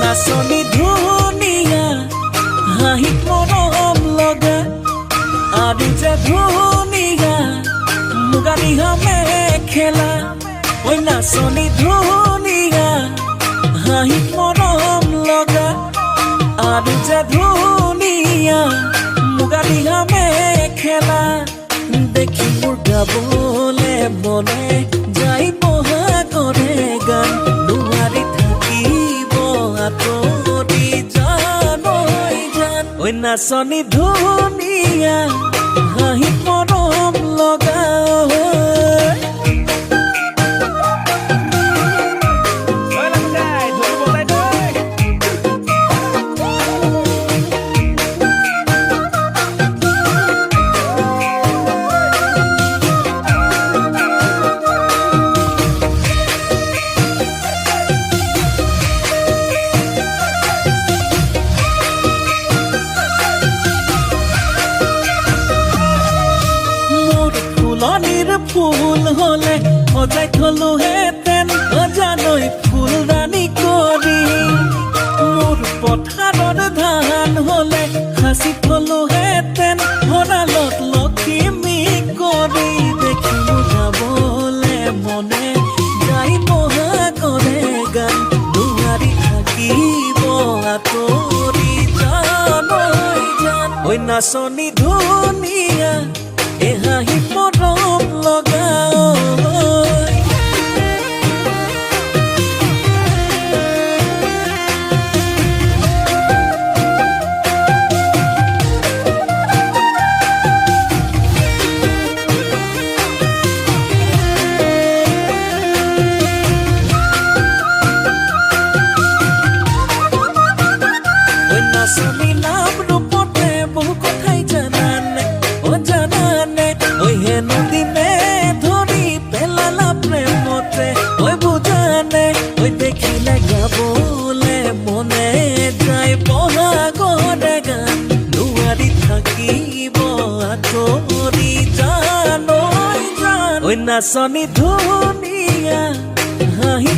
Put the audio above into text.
নাচনি ধুনীয়া হাঁহিত মৰম লগা আদি যে ধুনীয়া মুগা দিহা মেখেলা ঐ নাচনি ধুনীয়া হাঁহিত মৰম লগা আদি যে ধুনীয়া মুগা দিহা মেখেলা দেখি মোৰ গাবলে মনে যাই বহা কৰে গান দুৱাৰি ঐ নাচনি ধুনীয়া হাঁহিত মৰম লগা ফুলনিৰ ফুল হলে সজাই থলো হেতেন অজানৈ ফুলদানি কৰি মোৰ পথাৰৰ ধান হলে সাঁচি থলো হেতেন ভঁৰালত লখিমী কৰি দেখিলো গাবলে মনে গাই বহা কৰে গান দুৱাৰি থাকিব আঁতৰি জানৈ জান ঐ নাচনি ধুনীয়া এ হাঁহিত মৰম লগা নাচনি নাম ৰূপতে বহু কথাই জানানে জানানে ঐ হেনো দিনে ধৰি পেলালা প্ৰেমতে ঐ বুজানে ঐ দেখিলে গাবলে মনে যায় বহা কৰে গান দুৱাৰি থাকিব আঁতৰি জানৈ জান ঐ নাচনি ধুনীয়া হাঁহি